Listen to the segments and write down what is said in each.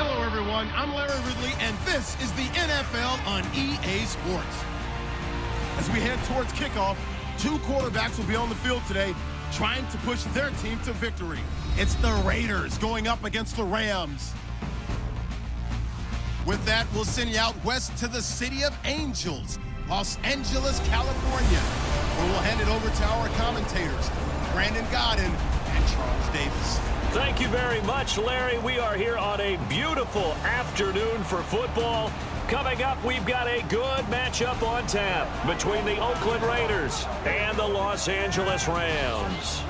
Hello, everyone. I'm Larry Ridley, and this is the NFL on EA Sports. As we head towards kickoff, two quarterbacks will be on the field today trying to push their team to victory. It's the Raiders going up against the Rams. With that, we'll send you out west to the city of Angels, Los Angeles, California, where we'll hand it over to our commentators, Brandon Godden and Charles Davis. Thank you very much, Larry. We are here on a beautiful afternoon for football. Coming up, we've got a good matchup on tap between the Oakland Raiders and the Los Angeles Rams.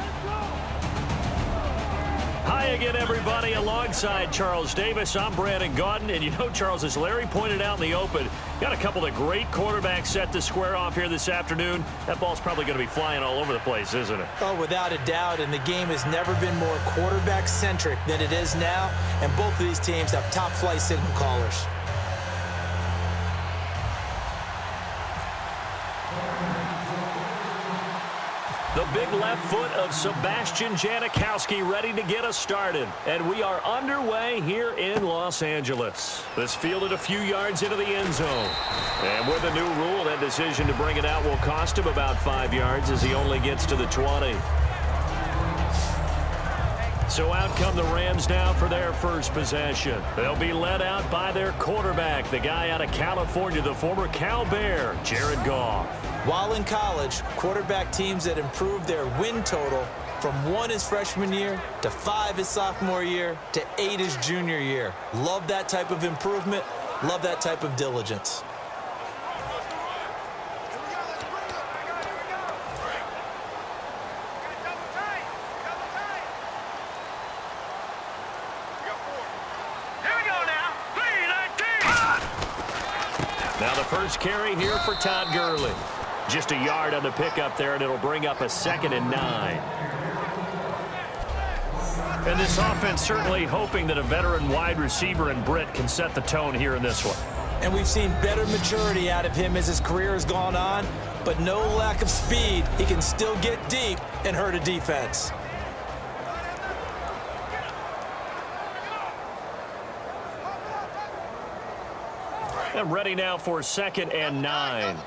Hi again, everybody. Alongside Charles Davis, I'm Brandon Godden. And you know, Charles, as Larry pointed out in the open, got a couple of great quarterbacks set to square off here this afternoon. That ball's probably going to be flying all over the place, isn't it? Oh, without a doubt. And the game has never been more quarterback-centric than it is now. And both of these teams have top-flight signal callers. The big left foot of Sebastian Janikowski ready to get us started. And we are underway here in Los Angeles. This fielded a few yards into the end zone. And with a new rule, that decision to bring it out will cost him about 5 yards as he only gets to the 20. So out come the Rams now for their first possession. They'll be led out by their quarterback, the guy out of California, the former Cal Bear, Jared Goff. While in college, quarterback teams that improved their win total from 1 his freshman year to 5 his sophomore year to 8 his junior year. Love that type of improvement. Love that type of diligence. Now the first carry here for Todd Gurley. Just a yard on the pickup there, and it'll bring up a 2nd and 9. And this offense certainly hoping that a veteran wide receiver in Britt can set the tone here in this one. And we've seen better maturity out of him as his career has gone on, but no lack of speed. He can still get deep and hurt a defense. And ready now for 2nd and 9.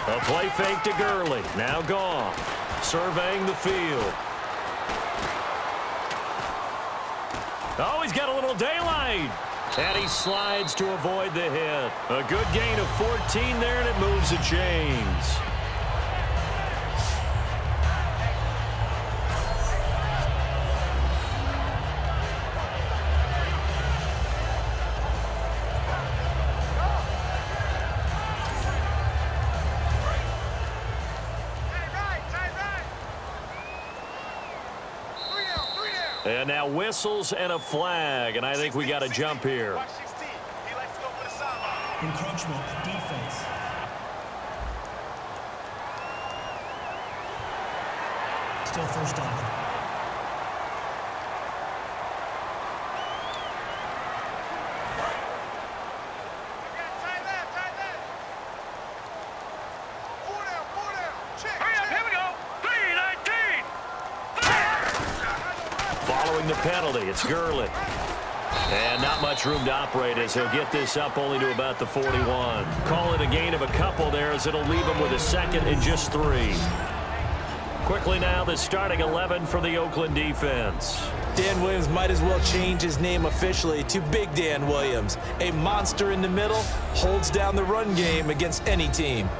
A play fake to Gurley. Now Goff surveying the field. Oh, he's got a little daylight. And he slides to avoid the hit. A good gain of 14 there, and it moves the chains. And now whistles and a flag, and I think we got a jump here. Encroachment, defense. Still first down. The penalty, it's Gurley. And not much room to operate as he'll get this up only to about the 41. Call it a gain of a couple there as it'll leave him with a 2nd and just 3. Quickly now, the starting 11 for the Oakland defense. Dan Williams might as well change his name officially to Big Dan Williams. A monster in the middle, holds down the run game against any team.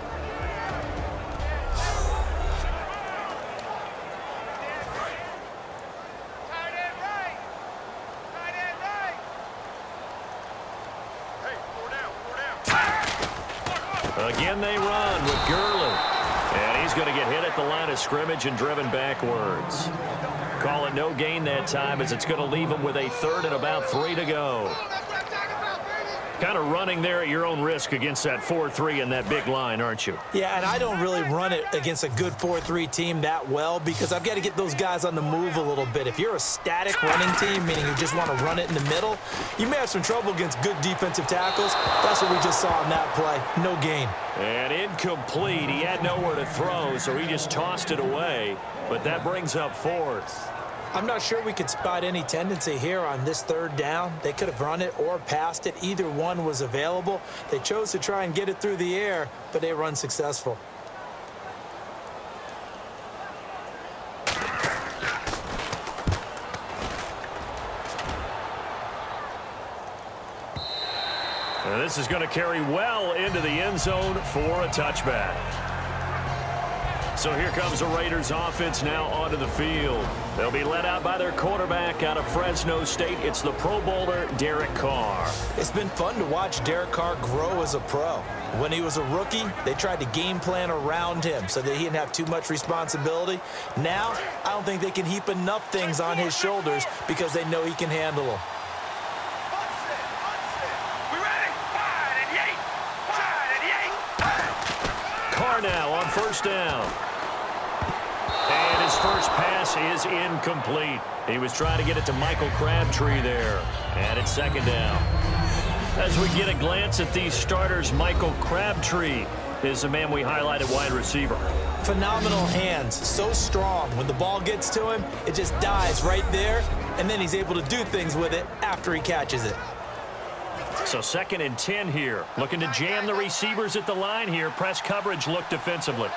Again they run with Gurley. And he's going to get hit at the line of scrimmage and driven backwards. Call it no gain that time as it's going to leave him with a 3rd and about 3 to go. Kind of running there at your own risk against that 4-3 and that big line, aren't you? Yeah, and I don't really run it against a good 4-3 team that well because I've got to get those guys on the move a little bit. If you're a static running team, meaning you just want to run it in the middle, you may have some trouble against good defensive tackles. That's what we just saw in that play. No gain. And incomplete. He had nowhere to throw, so he just tossed it away. But that brings up fourth. I'm not sure we could spot any tendency here on this third down. They could have run it or passed it. Either one was available. They chose to try and get it through the air, but they were unsuccessful. And this is going to carry well into the end zone for a touchback. So here comes the Raiders offense now onto the field. They'll be led out by their quarterback out of Fresno State. It's the Pro Bowler, Derek Carr. It's been fun to watch Derek Carr grow as a pro. When he was a rookie, they tried to game plan around him so that he didn't have too much responsibility. Now, I don't think they can heap enough things on his shoulders because they know he can handle them. Carr now on first down. And his first pass is incomplete. He was trying to get it to Michael Crabtree there. And it's second down. As we get a glance at these starters, Michael Crabtree is the man we highlighted, wide receiver. Phenomenal hands, so strong. When the ball gets to him, it just dies right there, and then he's able to do things with it after he catches it. So 2nd and 10 here. Looking to jam the receivers at the line here. Press coverage look defensively.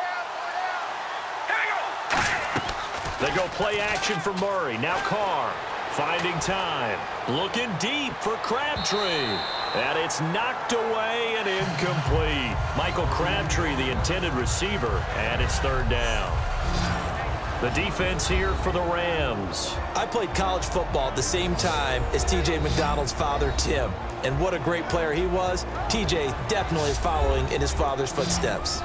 They go play action for Murray. Now Carr finding time. Looking deep for Crabtree. And it's knocked away and incomplete. Michael Crabtree, the intended receiver, and it's third down. The defense here for the Rams. I played college football at the same time as T.J. McDonald's father, Tim. And what a great player he was. T.J. definitely is following in his father's footsteps.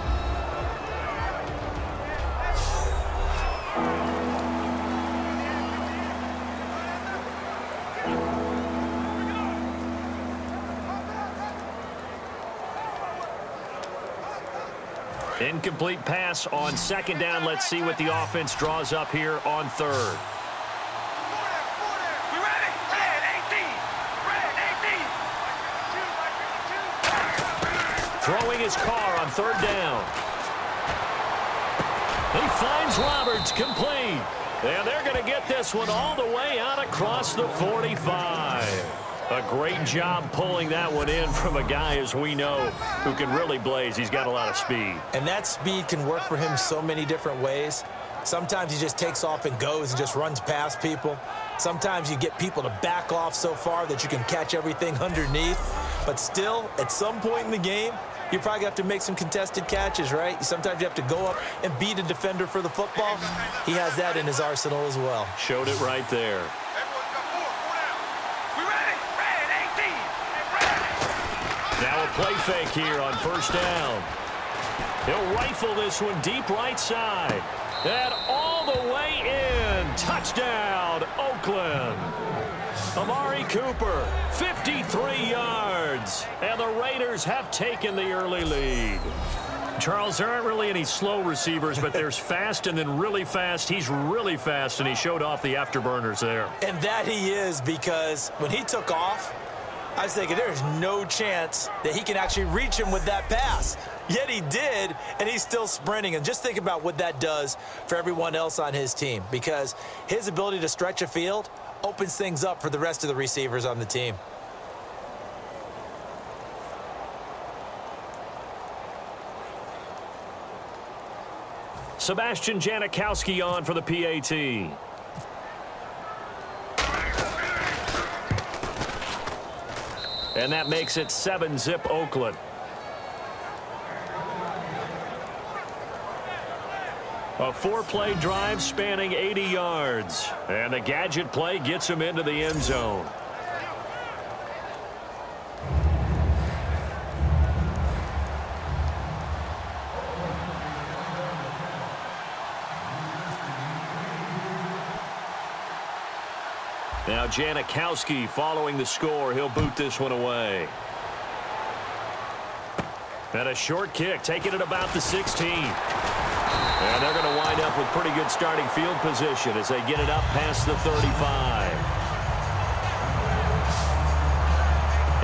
Incomplete pass on second down. Let's see what the offense draws up here on third. Throwing his Carr on third down. He finds Roberts, complete. And they're going to get this one all the way out across the 45. A great job pulling that one in from a guy, as we know, who can really blaze. He's got a lot of speed. And that speed can work for him so many different ways. Sometimes he just takes off and goes and just runs past people. Sometimes you get people to back off so far that you can catch everything underneath. But still, at some point in the game, you probably have to make some contested catches, right? Sometimes you have to go up and beat a defender for the football. He has that in his arsenal as well. Showed it right there. Now a play fake here on first down. He'll rifle this one deep right side. And all the way in. Touchdown, Oakland. Amari Cooper, 53 yards. And the Raiders have taken the early lead. Charles, there aren't really any slow receivers, but there's fast and then really fast. He's really fast, and he showed off the afterburners there. And that he is, because when he took off, I was thinking there's no chance that he can actually reach him with that pass. Yet he did, and he's still sprinting. And just think about what that does for everyone else on his team, because his ability to stretch a field opens things up for the rest of the receivers on the team. Sebastian Janikowski on for the PAT. And that makes it 7-zip Oakland. A 4-play drive spanning 80 yards. And the gadget play gets him into the end zone. Now Janikowski following the score. He'll boot this one away. And a short kick, taking it about the 16. And they're going to wind up with pretty good starting field position as they get it up past the 35.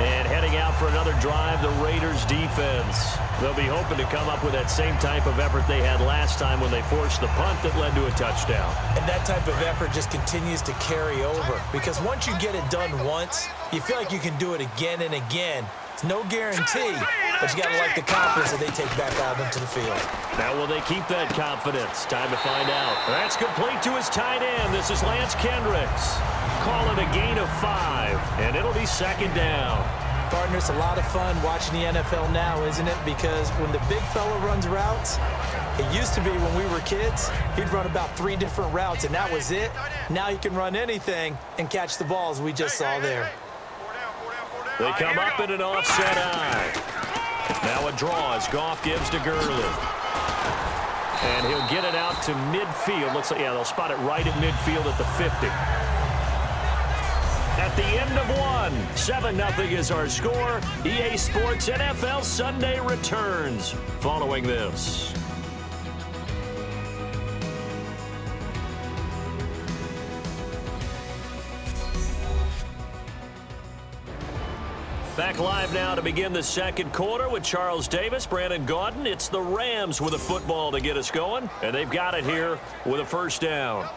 And heading out for another drive, the Raiders defense. They'll be hoping to come up with that same type of effort they had last time when they forced the punt that led to a touchdown. And that type of effort just continues to carry over, because once you get it done once, you feel like you can do it again and again. It's no guarantee, but you got to like the confidence that they take back out into the field. Now will they keep that confidence? Time to find out. That's complete to his tight end. This is Lance Kendricks. Call it a gain of 5, and it'll be second down. Partner, it's a lot of fun watching the NFL now, isn't it? Because when the big fella runs routes, it used to be when we were kids, he'd run about 3 different routes, and that was it. Now he can run anything and catch the balls we just saw there. They come up in an offset eye. Now a draw as Goff gives to Gurley. And he'll get it out to midfield. Looks like, yeah, they'll spot it right at midfield at the 50. At the end of one, 7-0 is our score. EA Sports NFL Sunday returns following this. Back live now to begin the second quarter with Charles Davis, Brandon Gaudin. It's the Rams with a football to get us going, and they've got it here with a first down.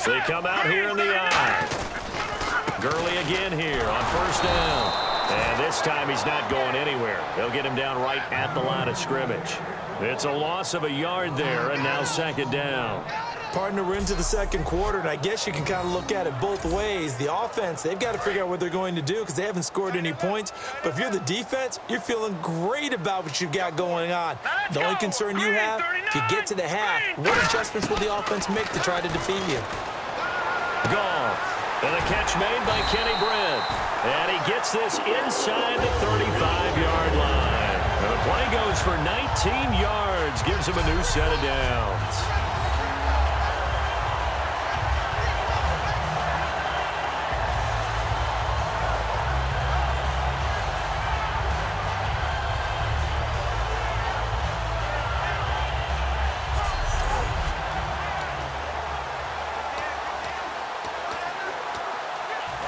They come out here in the eye. Gurley again here on first down. And this time he's not going anywhere. They'll get him down right at the line of scrimmage. It's a loss of a yard there, and now second down. Partner, we're into the second quarter, and I guess you can kind of look at it both ways. The offense, they've got to figure out what they're going to do because they haven't scored any points. But if you're the defense, you're feeling great about what you've got going on. The only concern you have, if you get to the half, what adjustments will the offense make to try to defeat you? Goff, and a catch made by Kenny Britt. And he gets this inside the 35-yard line. And the play goes for 19 yards, gives him a new set of downs.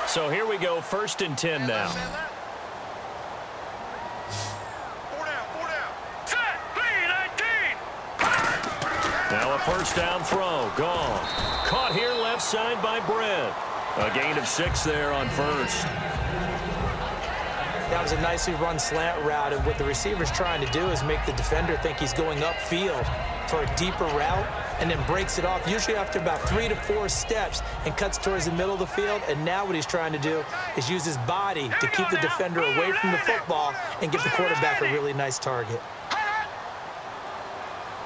So here we go, 1st and 10 now. Now a first down throw, gone. Caught here left side by Britt. A gain of 6 there on first. That was a nicely run slant route, and what the receiver's trying to do is make the defender think he's going upfield for a deeper route, and then breaks it off, usually after about 3 to 4 steps, and cuts towards the middle of the field. And now what he's trying to do is use his body to keep the defender away from the football and give the quarterback a really nice target.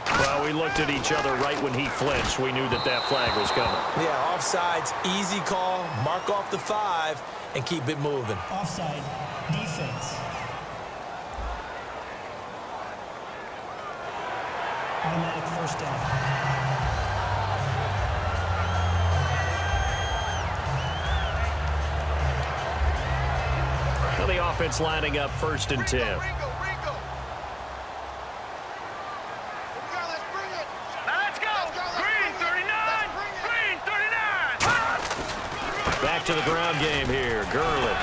Well, we looked at each other right when he flinched. We knew that that flag was coming. Yeah, offsides, easy call, mark off the 5, and keep it moving. Offside, defense. Automatic first down. Well, the offense lining up 1st and 10. Back to the ground game here, Gurley.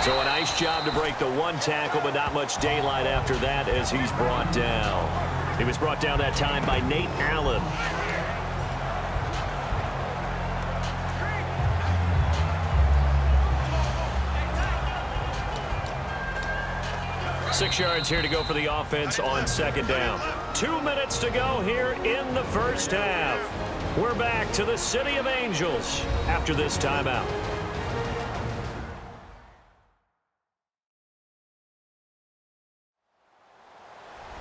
So a nice job to break the 1 tackle, but not much daylight after that as he's brought down. He was brought down that time by Nate Allen. Six yards here to go for the offense on second down. 2 minutes to go here in the first half. We're back to the City of Angels after this timeout.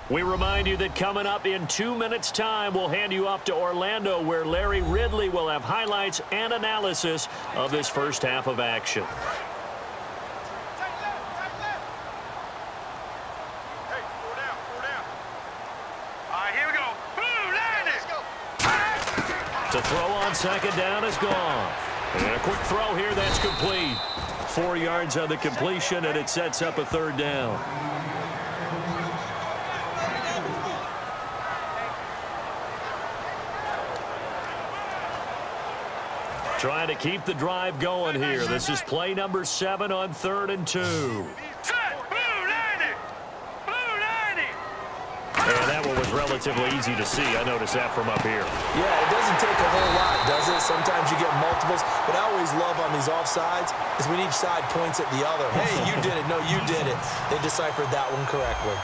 We remind you that coming up in 2 minutes' time, we'll hand you off to Orlando, where Larry Ridley will have highlights and analysis of this first half of action. To throw on second down is Goff. And a quick throw here, that's complete. 4 yards on the completion, and it sets up a third down. Trying to keep the drive going here. This is play number 7 on 3rd and 2. And that one was relatively easy to see. I noticed that from up here. Yeah, it doesn't take a whole lot, does it? Sometimes you get multiples. But I always love on these offsides is when each side points at the other. Hey, you did it. No, you did it. They deciphered that one correctly.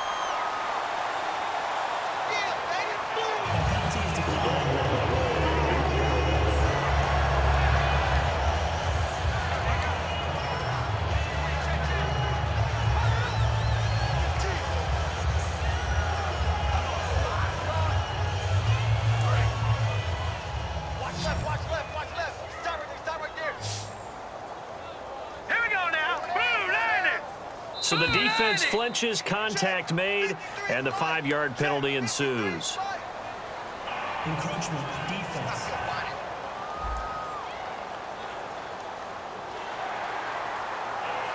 So the defense flinches, contact made, and the 5-yard penalty ensues. Encroachment, defense.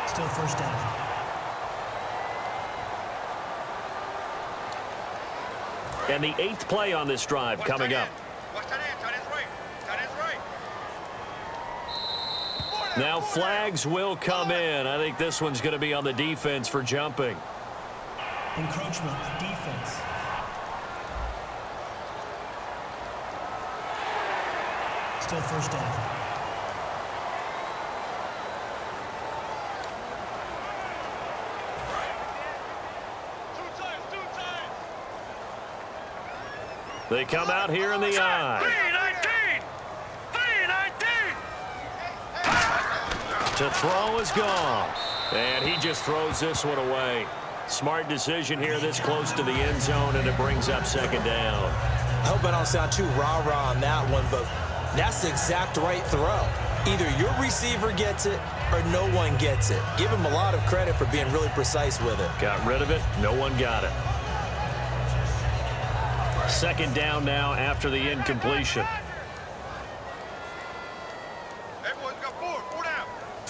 Still first down. And the 8th play on this drive coming up. Now flags will come in. I think this one's going to be on the defense for jumping. Encroachment, defense. Still first down. They come out here in the eye. To throw is gone. And he just throws this one away. Smart decision here this close to the end zone, and it brings up 2nd down. I hope I don't sound too rah-rah on that one, but that's the exact right throw. Either your receiver gets it or no one gets it. Give him a lot of credit for being really precise with it. Got rid of it. No one got it. 2nd down now after the incompletion.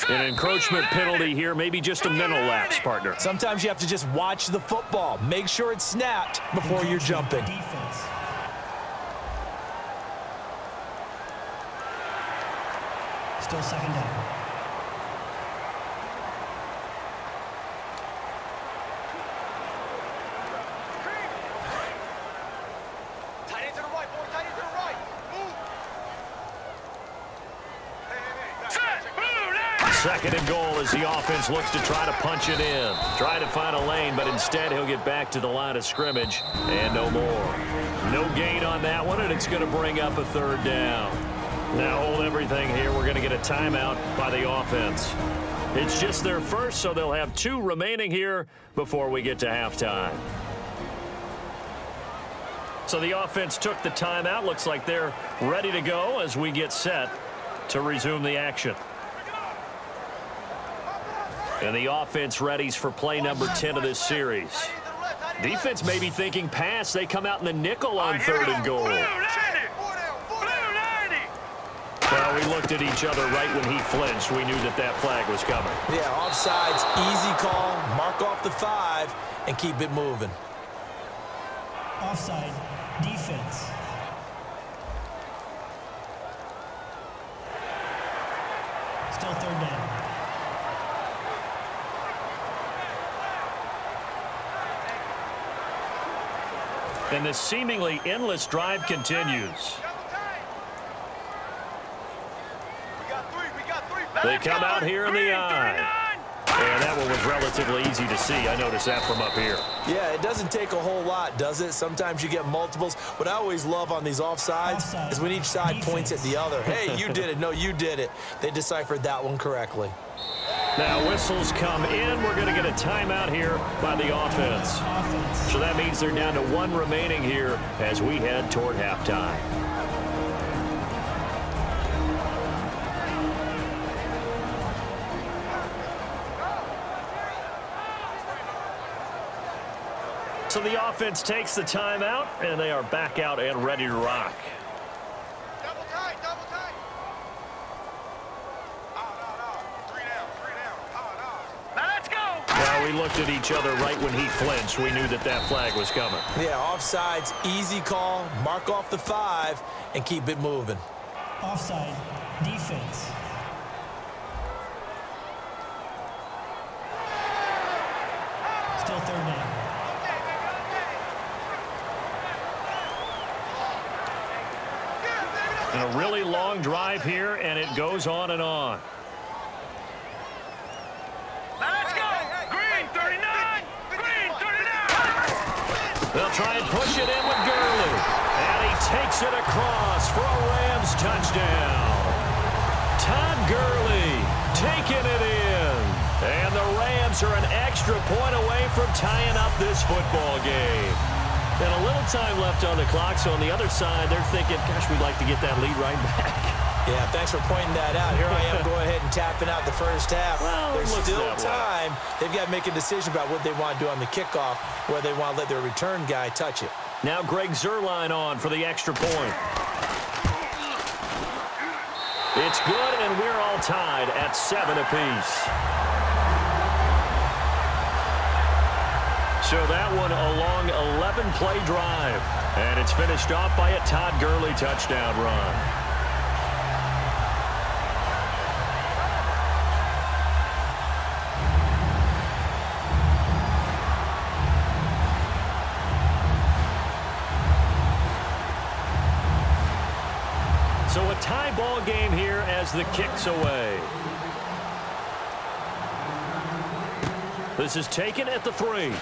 An encroachment penalty here, maybe just a mental lapse, partner. Sometimes you have to just watch the football. Make sure it's snapped before you're jumping. Defense. Still 2nd down. Second and goal as the offense looks to try to punch it in. Try to find a lane, but instead he'll get back to the line of scrimmage and no more. No gain on that one, and it's going to bring up a 3rd down. Now hold everything here. We're going to get a timeout by the offense. It's just their first, so they'll have 2 remaining here before we get to halftime. So the offense took the timeout. Looks like they're ready to go as we get set to resume the action. And the offense readies for play number 10 of this series. Defense may be thinking pass. They come out in the nickel on 3rd and goal. Well, we looked at each other right when he flinched. We knew that that flag was coming. Yeah, offsides, easy call. Mark off the 5 and keep it moving. Offside, defense. Still 3rd down. And this seemingly endless drive continues. They come out here in the eye. And that one was relatively easy to see. I noticed that from up here. Yeah, it doesn't take a whole lot, does it? Sometimes you get multiples. What I always love on these offsides is when each side points at the other. Hey, you did it. No, you did it. They deciphered that one correctly. Now whistles come in. We're going to get a timeout here by the offense. So that means they're down to 1 remaining here as we head toward halftime. So the offense takes the timeout, and they are back out and ready to rock. Double tight, double tight. we looked at each other right when he flinched. We knew that that flag was coming. Yeah, offsides, easy call. Mark off the 5 and keep it moving. Offside. Defense. Still third down. And a really long drive here, and it goes on and on. Let's go! Green 39! Green 39! They'll try and push it in with Gurley. And he takes it across for a Rams touchdown. Todd Gurley taking it in. And the Rams are an extra point away from tying up this football game. And a little time left on the clock, so on the other side, they're thinking, gosh, we'd like to get that lead right back. Yeah, thanks for pointing that out. Here I am, go ahead and tapping out the first half. Well, there's still time. They've got to make a decision about what they want to do on the kickoff, where they want to let their return guy touch it. Now Greg Zuerlein on for the extra point. It's good, and we're all tied at 7 apiece. So that one a long 11-play drive. And it's finished off by a Todd Gurley touchdown run. So a tie ball game here as the kick's away. This is taken at the 3.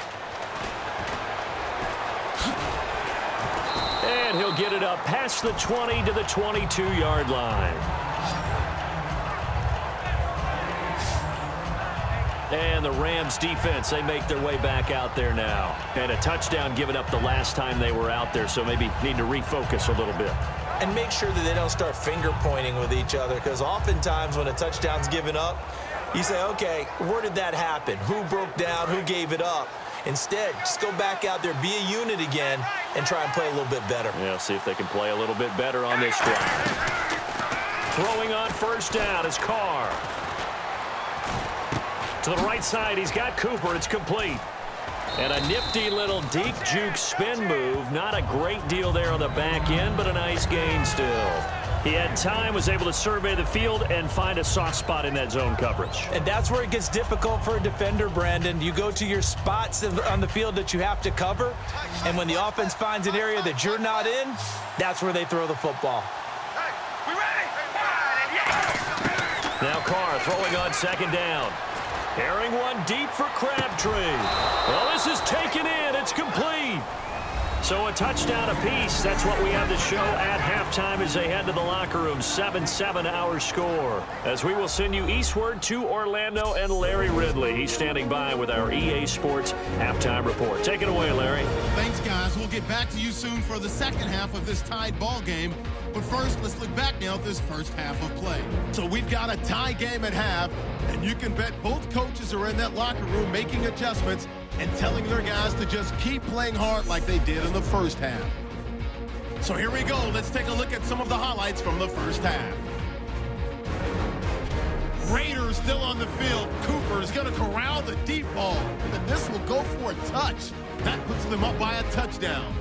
And he'll get it up past the 20 to the 22-yard line. And the Rams defense, they make their way back out there now. And a touchdown given up the last time they were out there, so maybe need to refocus a little bit. And make sure that they don't start finger pointing with each other, because oftentimes when a touchdown's given up, you say, okay, where did that happen? Who broke down? Who gave it up? Instead, just go back out there, be a unit again, and try and play a little bit better. Yeah, see if they can play a little bit better on this drive. Throwing on first down is Carr. To the right side, he's got Cooper. It's complete. And a nifty little deep juke spin move. Not a great deal there on the back end, but a nice gain still. He had time, was able to survey the field and find a soft spot in that zone coverage. And that's where it gets difficult for a defender, Brandon. You go to your spots on the field that you have to cover, and when the offense finds an area that you're not in, that's where they throw the football. Hey, we ready? Now Carr throwing on second down. Airing one deep for Crabtree. Well, this is taken in. It's complete. So a touchdown apiece. That's what we have to show at halftime as they head to the locker room. 7-7 our score. As we will send you eastward to Orlando and Larry Ridley. He's standing by with our EA Sports halftime report. Take it away, Larry. Thanks, guys. We'll get back to you soon for the second half of this tied ball game. But first, let's look back now at this first half of play. So we've got a tie game at half, and you can bet both coaches are in that locker room making adjustments and telling their guys to just keep playing hard like they did in the first half. So here we go. Let's take a look at some of the highlights from the first half. Raiders still on the field. Cooper is going to corral the deep ball, and this will go for a touch. That puts them up by a touchdown.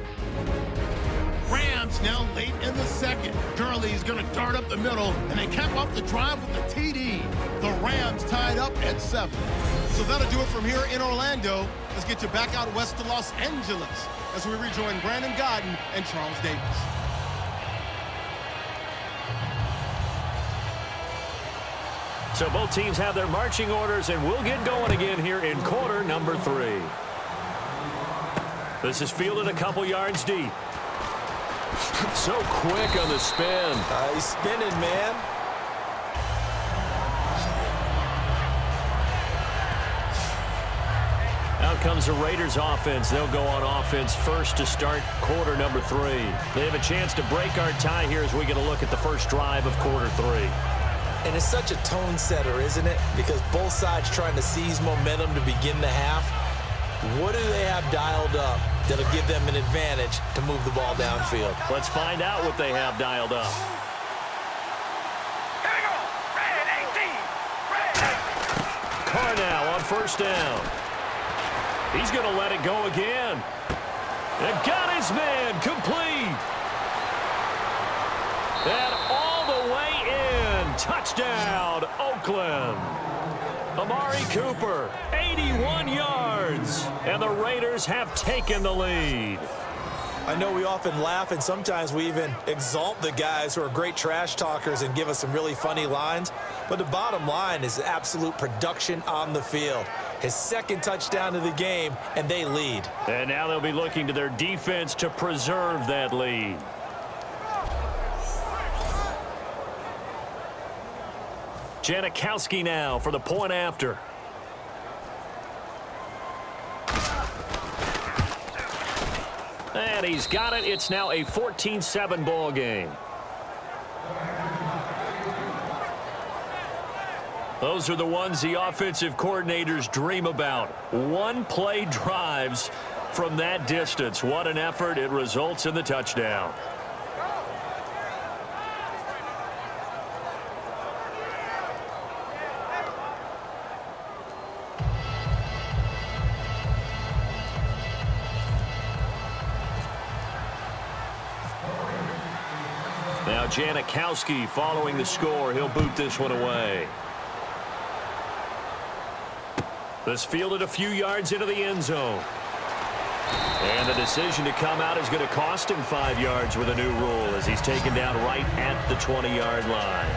Rams now late in the second. Gurley is going to dart up the middle, and they cap off the drive with a TD. The Rams tied up at 7. So that'll do it from here in Orlando. Let's get you back out west to Los Angeles as we rejoin Brandon Godden and Charles Davis. So both teams have their marching orders, and we'll get going again here in quarter number 3. This is fielded a couple yards deep. So quick on the spin. He's spinning, man. Out comes the Raiders offense. They'll go on offense first to start quarter number 3. They have a chance to break our tie here as we get a look at the first drive of quarter 3. And it's such a tone setter, isn't it? Because both sides trying to seize momentum to begin the half. What do they have dialed up that'll give them an advantage to move the ball downfield? Let's find out what they have dialed up. Here we go. Red 18. Red 18. Carr now on first down. He's going to let it go again. And got his man complete. And all the way in. Touchdown, Oakland. Amari Cooper, 81 yards. And the Raiders have taken the lead. I know we often laugh, and sometimes we even exalt the guys who are great trash talkers and give us some really funny lines. But the bottom line is absolute production on the field. His second touchdown of the game, and they lead. And now they'll be looking to their defense to preserve that lead. Janikowski now for the point after. And he's got it. It's now a 14-7 ball game. Those are the ones the offensive coordinators dream about. One-play drives from that distance. What an effort. It results in the touchdown. Now Janikowski following the score. He'll boot this one away. This fielded a few yards into the end zone. And the decision to come out is going to cost him 5 yards with a new rule as he's taken down right at the 20-yard line.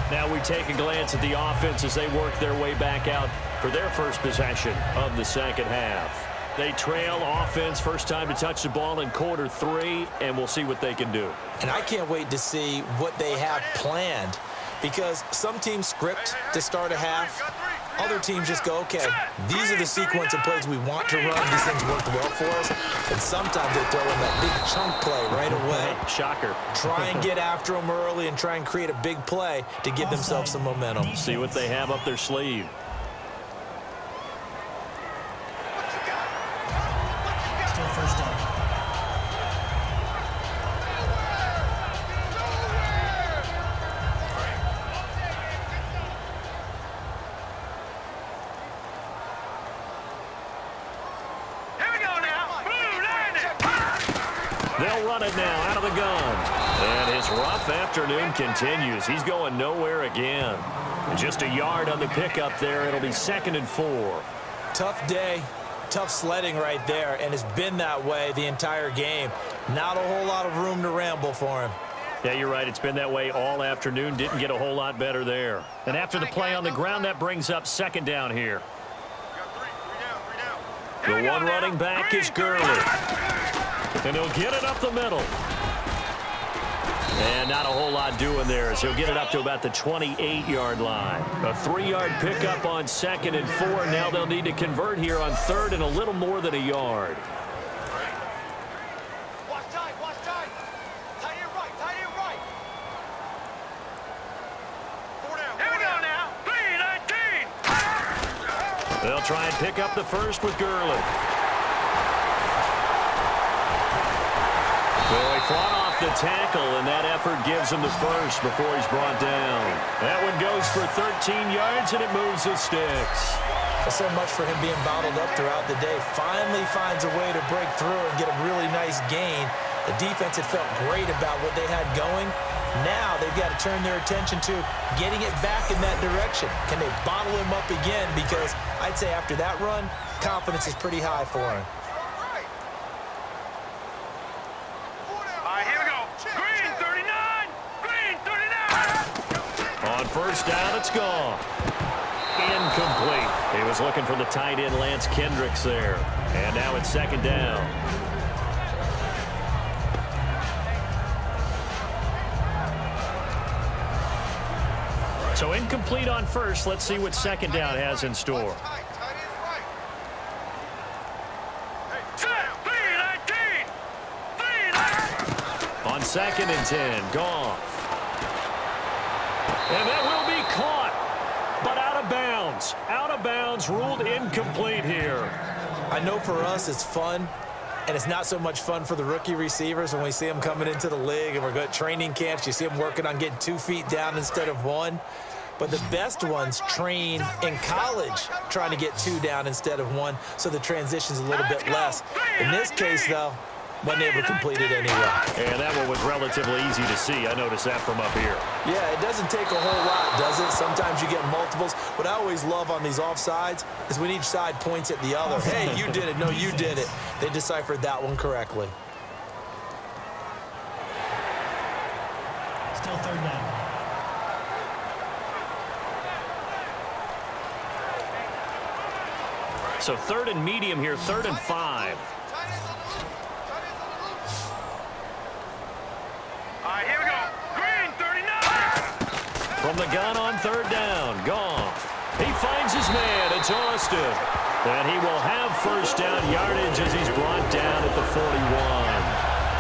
Now we take a glance at the offense as they work their way back out for their first possession of the second half. They trail offense, first time to touch the ball in quarter 3, and we'll see what they can do. And I can't wait to see what they have planned, because some teams script to start a half. Other teams just go, okay, these are the sequence of plays we want to run. These things worked well for us. And sometimes they throw in that big chunk play right away. Shocker. Try and get after them early and try and create a big play to give themselves some momentum. See what they have up their sleeve. Still first down. They'll run it now out of the gun. And his rough afternoon continues. He's going nowhere again. And just a yard on the pickup there. It'll be 2nd and 4. Tough day, tough sledding right there, and it's been that way the entire game. Not a whole lot of room to ramble for him. Yeah, you're right. It's been that way all afternoon. Didn't get a whole lot better there. And after the play on the ground, that brings up 2nd down here. The one running back is Gurley. And he'll get it up the middle. And not a whole lot doing there as he'll get it up to about the 28-yard line. A 3-yard pickup on 2nd and 4. Now they'll need to convert here on 3rd and a little more than a yard. Watch tight, watch tight. Tight end right, tight end right. 4 down. Here we go now. 3-19. They'll try and pick up the first with Gurley. Well, he fought off the tackle, and that effort gives him the first before he's brought down. That one goes for 13 yards, and it moves his sticks. So much for him being bottled up throughout the day. Finally finds a way to break through and get a really nice gain. The defense had felt great about what they had going. Now they've got to turn their attention to getting it back in that direction. Can they bottle him up again? Because I'd say after that run, confidence is pretty high for him. On first down, it's gone. Incomplete. He was looking for the tight end, Lance Kendricks, there. And now it's 2nd down. So incomplete on first. Let's see what 2nd down has in store. On 2nd and 10, Goff. And that will be caught, but out of bounds. Out of bounds, ruled incomplete here. I know for us it's fun, and it's not so much fun for the rookie receivers when we see them coming into the league and we're going to training camps. You see them working on getting 2 feet down instead of 1. but the best ones train in college trying to get 2 down instead of 1, so the transition's a little bit less. In this case, though, wasn't able to complete it anyway. And that one was relatively easy to see. I noticed that from up here. Yeah, it doesn't take a whole lot, does it? Sometimes you get multiples. What I always love on these offsides is when each side points at the other. Hey, you did it. No, you did it. They deciphered that one correctly. Still third down. So 3rd and medium here, 3rd and 5. Here we go. Green, 39. From the gun on 3rd down, Goff. He finds his man. It's Austin. And he will have first down yardage as he's brought down at the 41.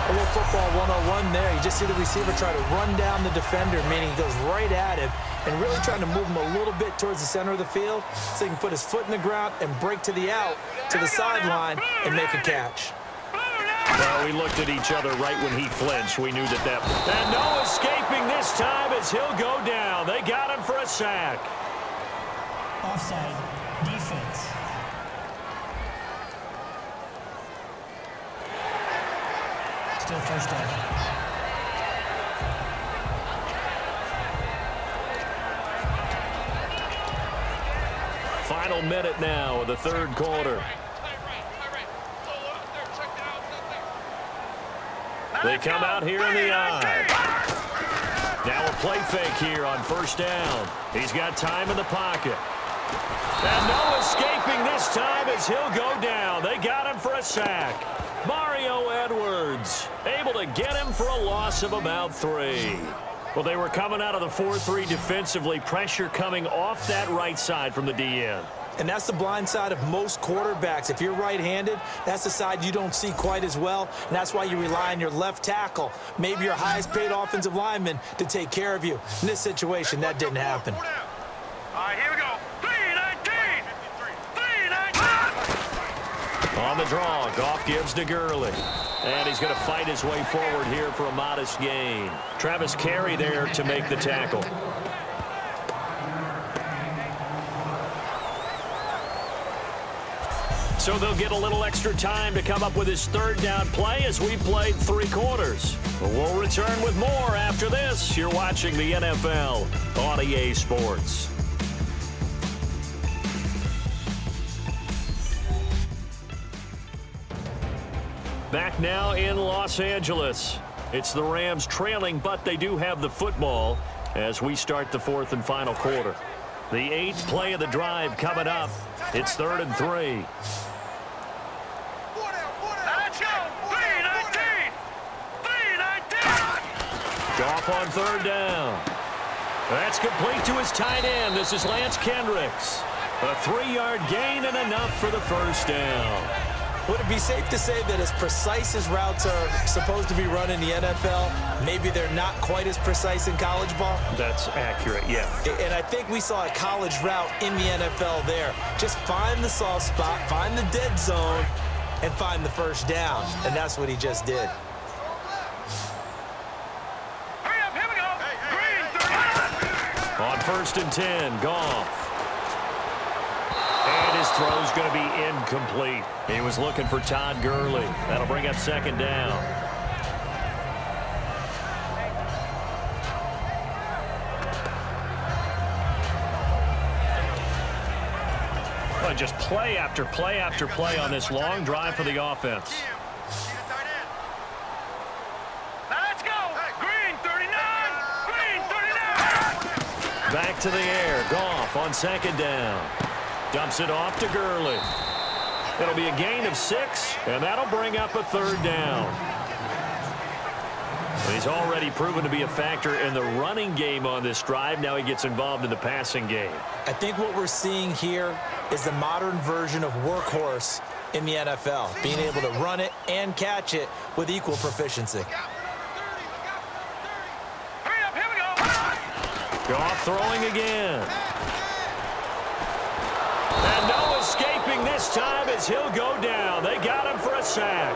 A little football 101 there. You just see the receiver try to run down the defender, meaning he goes right at him and really trying to move him a little bit towards the center of the field so he can put his foot in the ground and break to the out, to the sideline, and make a catch. Well, we looked at each other right when he flinched. We knew that. And no escaping this time as he'll go down. They got him for a sack. Offside. Defense. Still first down. Final minute now of the 3rd quarter. They come out here in the eye. Now a play fake here on 1st down. He's got time in the pocket. And no escaping this time as he'll go down. They got him for a sack. Mario Edwards able to get him for a loss of about 3. Well, they were coming out of the 4-3 defensively. Pressure coming off that right side from the DN. And that's the blind side of most quarterbacks. If you're right-handed, that's the side you don't see quite as well, and that's why you rely on your left tackle, maybe your highest-paid offensive lineman, to take care of you. In this situation, that didn't happen. All right, here we go. 3-19. 3-19. On the draw, Goff gives to Gurley. And he's going to fight his way forward here for a modest gain. Travis Carey there to make the tackle. So they'll get a little extra time to come up with his 3rd down play as we played 3 quarters. We'll return with more after this. You're watching the NFL on EA Sports. Back now in Los Angeles. It's the Rams trailing, but they do have the football as we start the 4th and final quarter. The 8th play of the drive coming up. It's 3rd and 3. Let's go. 3-19. 3-19. Goff on 3rd down. That's complete to his tight end. This is Lance Kendricks. A 3-yard gain and enough for the first down. Would it be safe to say that as precise as routes are supposed to be run in the NFL, maybe they're not quite as precise in college ball? That's accurate, yeah. And I think we saw a college route in the NFL there. Just find the soft spot, find the dead zone, and find the first down. And that's what he just did. Hurry up, here we go. Green, 30. On 1st and 10, Goff. And his throw's going to be incomplete. He was looking for Todd Gurley. That'll bring up 2nd down. Well, just play after play after play on this long drive for the offense. Let's go. Green, 39. Green, 39. Back to the air. Goff on 2nd down. Dumps it off to Gurley. It'll be a gain of 6, and that'll bring up a 3rd down. He's already proven to be a factor in the running game on this drive. Now he gets involved in the passing game. I think what we're seeing here is the modern version of workhorse in the NFL, being able to run it and catch it with equal proficiency. Hurry up, here we go. Goff throwing again. And no escaping this time as he'll go down. They got him for a sack.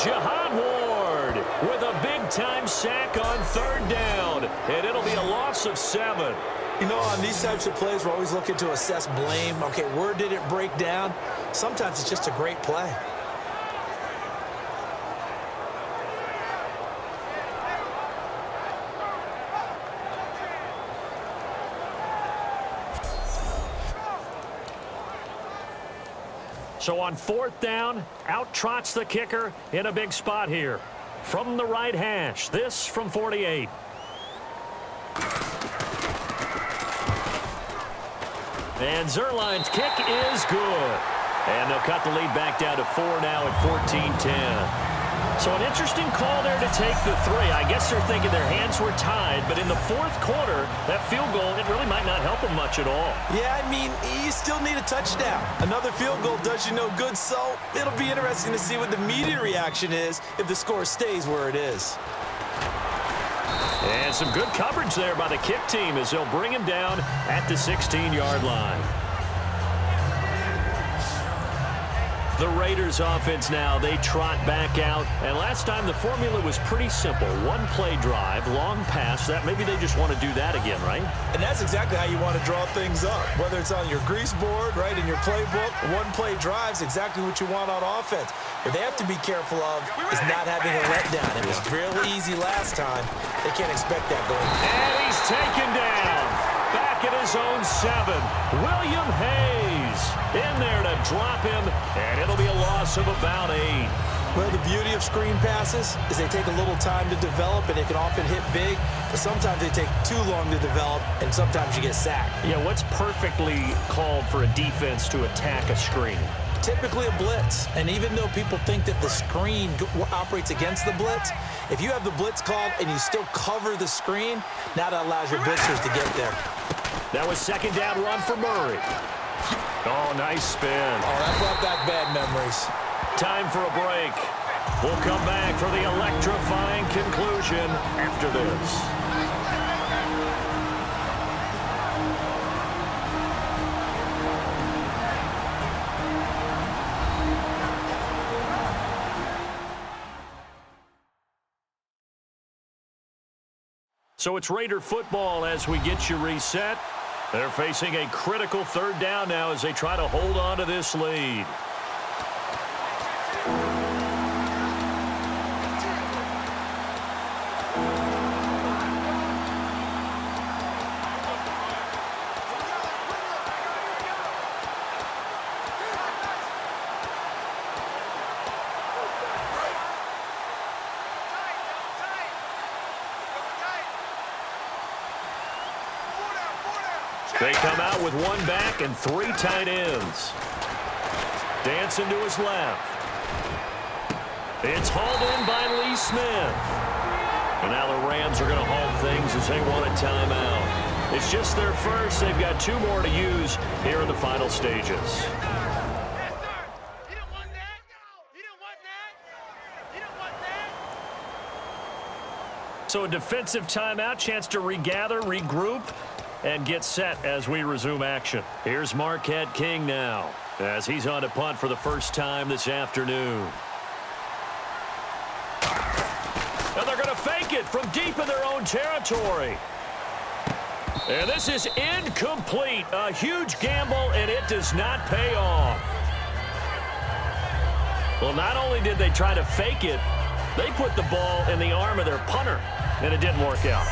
Jihad Ward with a big-time sack on 3rd down. And it'll be a loss of 7. You know, on these types of plays, we're always looking to assess blame. Okay, where did it break down? Sometimes it's just a great play. So on 4th down, out trots the kicker in a big spot here. From the right hash, this from 48. And Zerline's kick is good. And they'll cut the lead back down to 4 now at 14-10. So an interesting call there to take the 3. I guess they're thinking their hands were tied, but in the 4th quarter, that field goal, it really might not help them much at all. Yeah, I mean, you still need a touchdown. Another field goal does you no good, so it'll be interesting to see what the media reaction is if the score stays where it is. And some good coverage there by the kick team as they'll bring him down at the 16-yard line. The Raiders offense now, they trot back out. And last time the formula was pretty simple. One play drive, long pass. That maybe they just want to do that again, right? And that's exactly how you want to draw things up. Whether it's on your grease board, right, in your playbook, one play drive is exactly what you want on offense. What they have to be careful of is not having a letdown. It was real easy last time. They can't expect that going forward. And he's taken down. Back at his own 7. William Hayes in there to drop him, and it'll be a loss of about 8. Well, the beauty of screen passes is they take a little time to develop, and they can often hit big, but sometimes they take too long to develop, and sometimes you get sacked. Yeah, what's perfectly called for a defense to attack a screen? Typically a blitz, and even though people think that the screen operates against the blitz, if you have the blitz called and you still cover the screen, now that allows your blitzers to get there. That was 2nd down run for Murray. Oh, nice spin. Oh, that brought back bad memories. Time for a break. We'll come back for the electrifying conclusion after this. So it's Raider football as we get you reset. They're facing a critical 3rd down now as they try to hold on to this lead. They come out with 1 back and 3 tight ends. Dancing to his left. It's hauled in by Lee Smith. And now the Rams are going to halt things as they want a timeout. It's just their first. They've got 2 more to use here in the final stages. So a defensive timeout, chance to regather, regroup, and get set as we resume action. Here's Marquette King now as he's on to punt for the first time this afternoon. And they're going to fake it from deep in their own territory. And this is incomplete. A huge gamble, and it does not pay off. Well, not only did they try to fake it, they put the ball in the arm of their punter, and it didn't work out.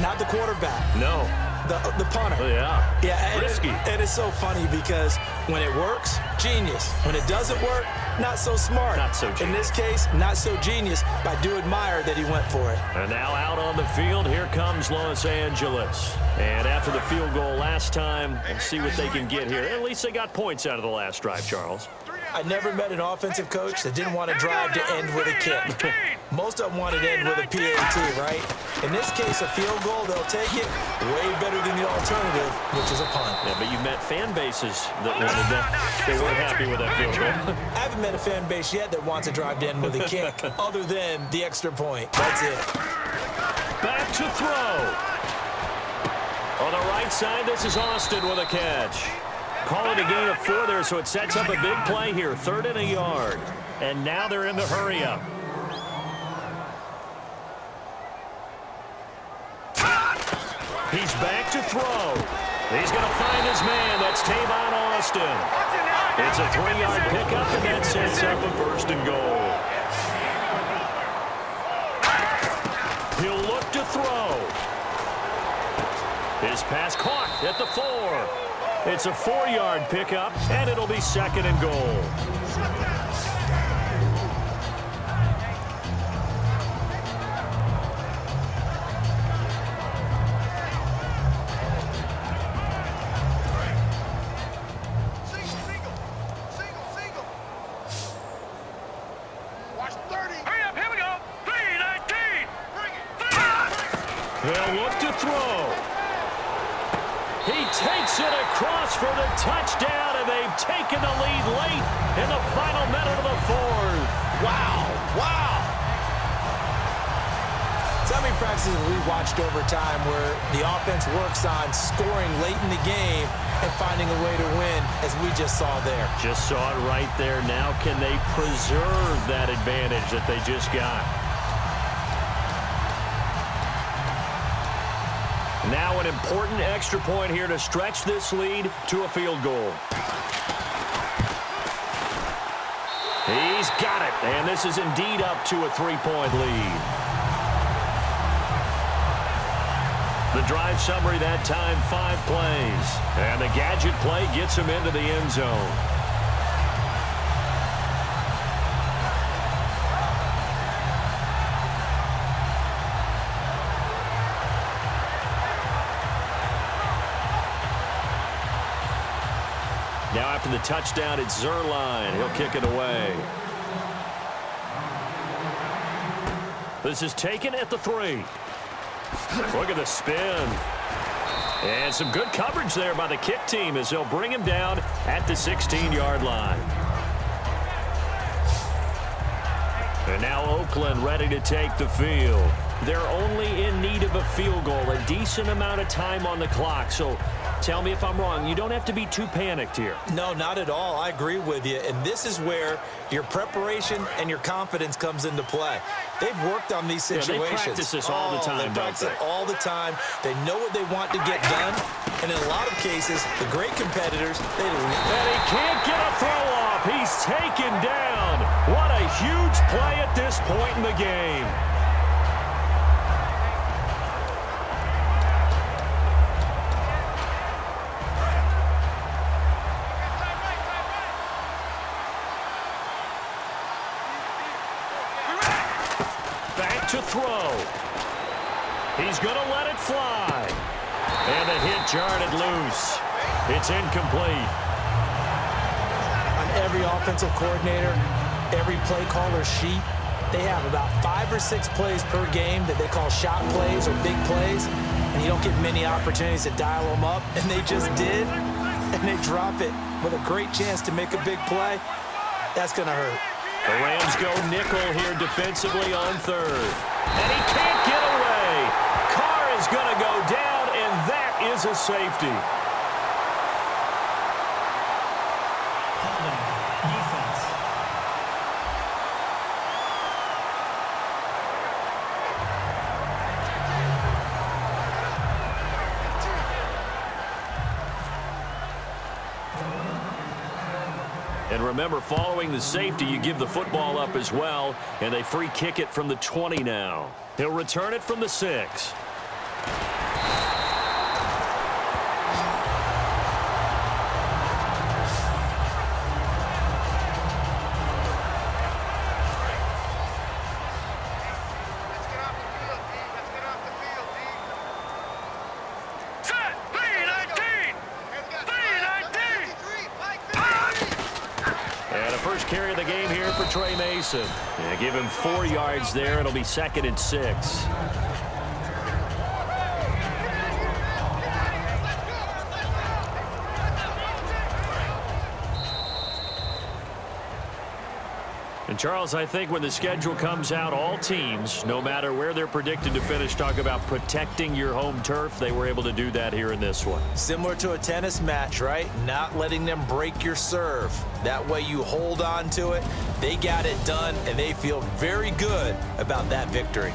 Not the quarterback. No. The punter. Oh, yeah. Yeah, risky. And it's so funny because when it works, genius. When it doesn't work, not so smart. Not so genius. In this case, not so genius, but I do admire that he went for it. And now out on the field, here comes Los Angeles. And after the field goal last time, we'll see what they can get here. At least they got points out of the last drive, Charles. I never met an offensive coach that didn't want to drive to end with a kick. Most of them wanted to end with a PAT, right? In this case, a field goal, they'll take it way better than the alternative, which is a punt. Yeah, but you met fan bases that wanted that. They weren't happy with that field goal. I haven't met a fan base yet that wants to drive to end with a kick, other than the extra point. That's it. Back to throw. On the right side, this is Austin with a catch. Call it a gain of 4 there, so it sets up a big play here. 3rd and a yard. And now they're in the hurry-up. He's back to throw. He's going to find his man. That's Tavon Austin. It's a 3-yard pickup, and that sets up a 1st and goal. He'll look to throw. His pass caught at the 4. It's a 4-yard pickup, and it'll be 2nd and goal. They'll look to throw. He takes it across for the touchdown, and they've taken the lead late in the final minute of the 4th. Wow. Wow. So many practices we watched over time where the offense works on scoring late in the game and finding a way to win, as we just saw there. Just saw it right there. Now can they preserve that advantage that they just got? Now an important extra point here to stretch this lead to a field goal. He's got it, and this is indeed up to a 3-point lead. The drive summary that time, 5 plays. And the gadget play gets him into the end zone. Now after the touchdown, it's Zerline. He'll kick it away. This is taken at the 3. Look at the spin. And some good coverage there by the kick team as they'll bring him down at the 16-yard line. And now Oakland ready to take the field. They're only in need of a field goal, a decent amount of time on the clock. So tell me if I'm wrong. You don't have to be too panicked here. No, not at all. I agree with you. And this is where your preparation and your confidence comes into play. They've worked on these situations. Yeah, they practice this all the time, They practice it all the time. They know what they want to get done. And in a lot of cases, the great competitors, they do. And he can't get a throw off. He's taken down. What a huge play at this point in the game. To throw. He's going to let it fly. And the hit jarred it loose. It's incomplete. On every offensive coordinator, every play caller sheet, they have about 5 or 6 plays per game that they call shot plays or big plays. And you don't get many opportunities to dial them up. And they just did. And they drop it with a great chance to make a big play. That's going to hurt. The Rams go nickel here defensively on 3rd. And he can't get away. Carr is going to go down, and that is a safety. Defense. And remember, following the safety, you give the football up as well, and they free kick it from the 20 now. He'll return it from the 6. Carry of the game here for Trey Mason. Yeah, give him 4 yards there. It'll be 2nd and 6. And Charles, I think when the schedule comes out, all teams, no matter where they're predicted to finish, talk about protecting your home turf. They were able to do that here in this one. Similar to a tennis match, right? Not letting them break your serve. That way you hold on to it. They got it done, and they feel very good about that victory.